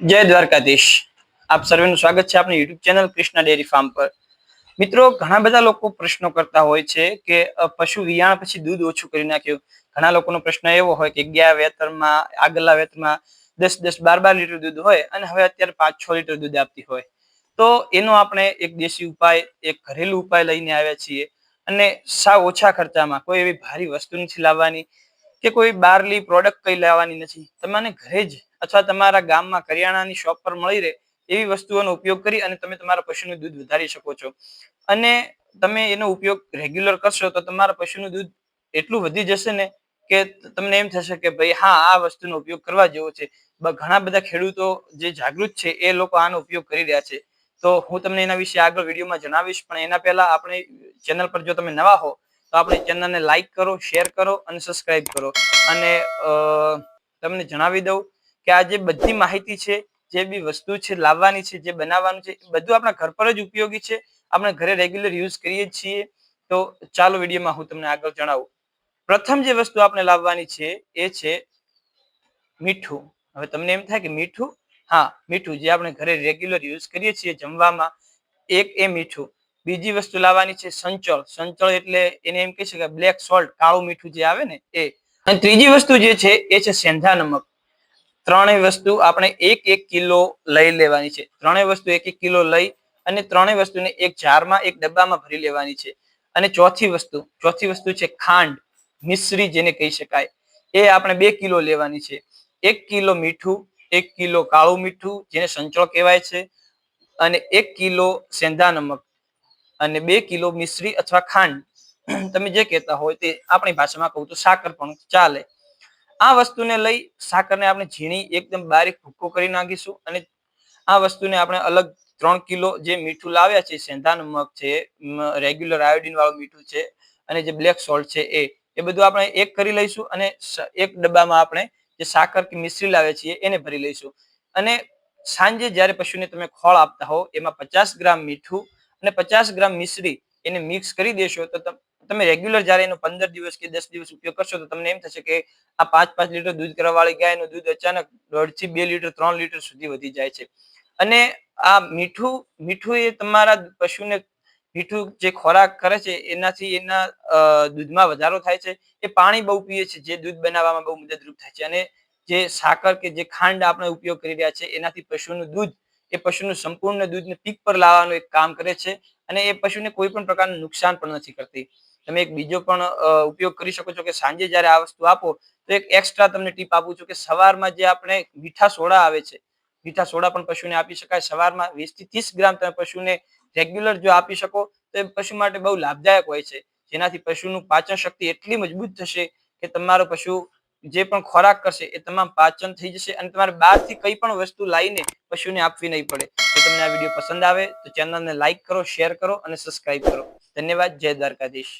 જય દ્વારકાધીશ. આપ સર્વેનું સ્વાગત છે આપણી YouTube channel Krishna dairy farm પર. મિત્રો, ઘણા બધા લોકો પ્રશ્નો કરતા હોય છે કે પશુ વિયાણ પછી દૂધ ઓછું કરી નાખ્યું. ઘણા લોકોનો પ્રશ્ન એવો હોય કે ગયા વેતરમાં આગલા વેતરમાં 10-10, 12-12 લીટર દૂધ હોય અને હવે અત્યારે 5-6 લીટર દૂધ આપતી હોય. તો એનો આપણે એક દેશી ઉપાય, એક ઘરેલું ઉપાય લઈને આવ્યા છીએ અને સાવ ઓછા ખર્ચામાં, કોઈ એવી ભારી વસ્તુ નથી લાવવાની કે કોઈ બહારલી પ્રોડક્ટ કઈ લાવવાની નથી. તમને ઘરે જ અથવા તમારા ગામમાં કરિયાણાની શોપ પર મળી રહે એવી વસ્તુઓનો ઉપયોગ કરી અને તમે તમારા પશુનું દૂધ વધારી શકો છો. અને તમે એનો ઉપયોગ રેગ્યુલર કરશો તો તમારા પશુનું દૂધ એટલું વધી જશે ને કે તમને એમ થશે કે ભાઈ હા, આ વસ્તુનો ઉપયોગ કરવા જેવો છે. ઘણા બધા ખેડૂતો જે જાગૃત છે એ લોકો આનો ઉપયોગ કરી રહ્યા છે. તો હું તમને એના વિશે આગળ વિડીયોમાં જણાવીશ, પણ એના પહેલા આપણી ચેનલ પર જો તમે નવા હો તો આપણી ચેનલને લાઈક કરો, શેર કરો અને સબસ્ક્રાઇબ કરો. અને તમને જણાવી દઉં કે આ જે બધી માહિતી છે, જે બી વસ્તુ છે લાવવાની છે, જે બનાવવાનું છે, બધું આપણા ઘર પર જ ઉપયોગી છે. આપણે ઘરે રેગ્યુલર યુઝ કરીએ છીએ. તો ચાલો વિડીયોમાં હું તમને આગળ જણાવું. પ્રથમ જે વસ્તુ આપણે લાવવાની છે એ છે મીઠું. હવે તમને એમ થાય કે મીઠું? હા, મીઠું જે આપણે ઘરે રેગ્યુલર યુઝ કરીએ છીએ જમવામાં, એક એ મીઠું. બીજી વસ્તુ લાવવાની છે સંચળ. સંચળ એટલે એને એમ કહી શકાય બ્લેક સોલ્ટ, કાળું મીઠું જે આવે ને એ. અને ત્રીજી વસ્તુ જે છે એ છે સેંધા નમક. ત્રણેય વસ્તુ આપણે 1-1 કિલો લઈ લેવાની છે. ત્રણેય વસ્તુ 1-1 કિલો લઈ અને ત્રણેય વસ્તુને એક જારમાં, એક ડબ્બામાં ભરી લેવાની છે. અને ચોથી વસ્તુ છે ખાંડ, મિશ્રી જેને કહી શકાય. એ આપણે 2 કિલો લેવાની છે. 1 કિલો મીઠું, 1 કિલો કાળું મીઠું જેને સંચળ કહેવાય છે, અને 1 કિલો સેંધા નમક અને 2 કિલો મિશ્રી અથવા ખાંડ, તમે જે કહેતા હોય તે. આપણી ભાષામાં કહું તો સાકર પણ ચાલે. આ વસ્તુને લઈ સાકરને આપણે ઝીણી એકદમ બારીક ભૂકો કરી નાખીશું. અને આ વસ્તુને આપણે અલગ 3 કિલો જે મીઠું લાવ્યા છે, સેંધા નમક છે, રેગ્યુલર આયોડિન વાળું મીઠું છે અને જે બ્લેક સોલ્ટ છે એ બધું આપણે એક કરી લઈશું. અને એક ડબ્બામાં આપણે જે સાકર કે મિશ્રી લાવે છીએ એને ભરી લઈશું. અને સાંજે જ્યારે પશુને તમે ખોળ આપતા હો એમાં 50 ગ્રામ મીઠું અને 50 ગ્રામ મિશ્રી એને મિક્સ કરી દેશો. તો તમે રેગ્યુલર જ્યારે એનો 15 દિવસ કે 10 દિવસ ઉપયોગ કરશો તો તમને એમ થશે કે આ 5-5 લીટર દૂધ કરવાવાળી ગાયનું દૂધ અચાનક 1.5 થી 2 લીટર, 3 લીટર સુધી વધી જાય છે. અને આ મીઠું એ તમારા પશુને મીઠું જે ખોરાક કરે છે એનાથી એના દૂધમાં વધારો થાય છે. એ પાણી બહુ પીએ છે જે દૂધ બનાવવામાં બહુ મદદરૂપ થાય છે. અને જે સાકર કે જે ખાંડ આપણે ઉપયોગ કરી રહ્યા છે એનાથી પશુનું દૂધ, એ પશુનું સંપૂર્ણ દૂધને પીક પર લાવવાનું એક કામ કરે છે. અને એ પશુને કોઈ પણ પ્રકારનું નુકસાન પણ નથી કરતી. તમે એક બીજો પણ ઉપયોગ કરી શકો છો કે સાંજે જ્યારે આ વસ્તુ આપો તો એક એક્સ્ટ્રા તમને ટીપ આપું છું કે સવારમાં જે આપણે મીઠા સોડા આવે છે, મીઠા સોડા પણ પશુને આપી શકાય. સવારમાં 20 થી 30 ગ્રામ તમે પશુને રેગ્યુલર જો આપી શકો તો એ પશુ માટે બહુ લાભદાયક હોય છે. જેનાથી પશુનું પાચન શક્તિ એટલી મજબૂત થશે કે તમારો પશુ જે પણ ખોરાક કરશે એ તમામ પાચન થઈ જશે. અને તમારે બહારથી કઈ પણ વસ્તુ લાવીને પશુને આપવી નહીં પડે. જો તમને આ વિડીયો પસંદ આવે તો ચેનલને લાઈક કરો, શેર કરો અને સબસ્ક્રાઇબ કરો. ધન્યવાદ. જય દ્વારકાધીશ.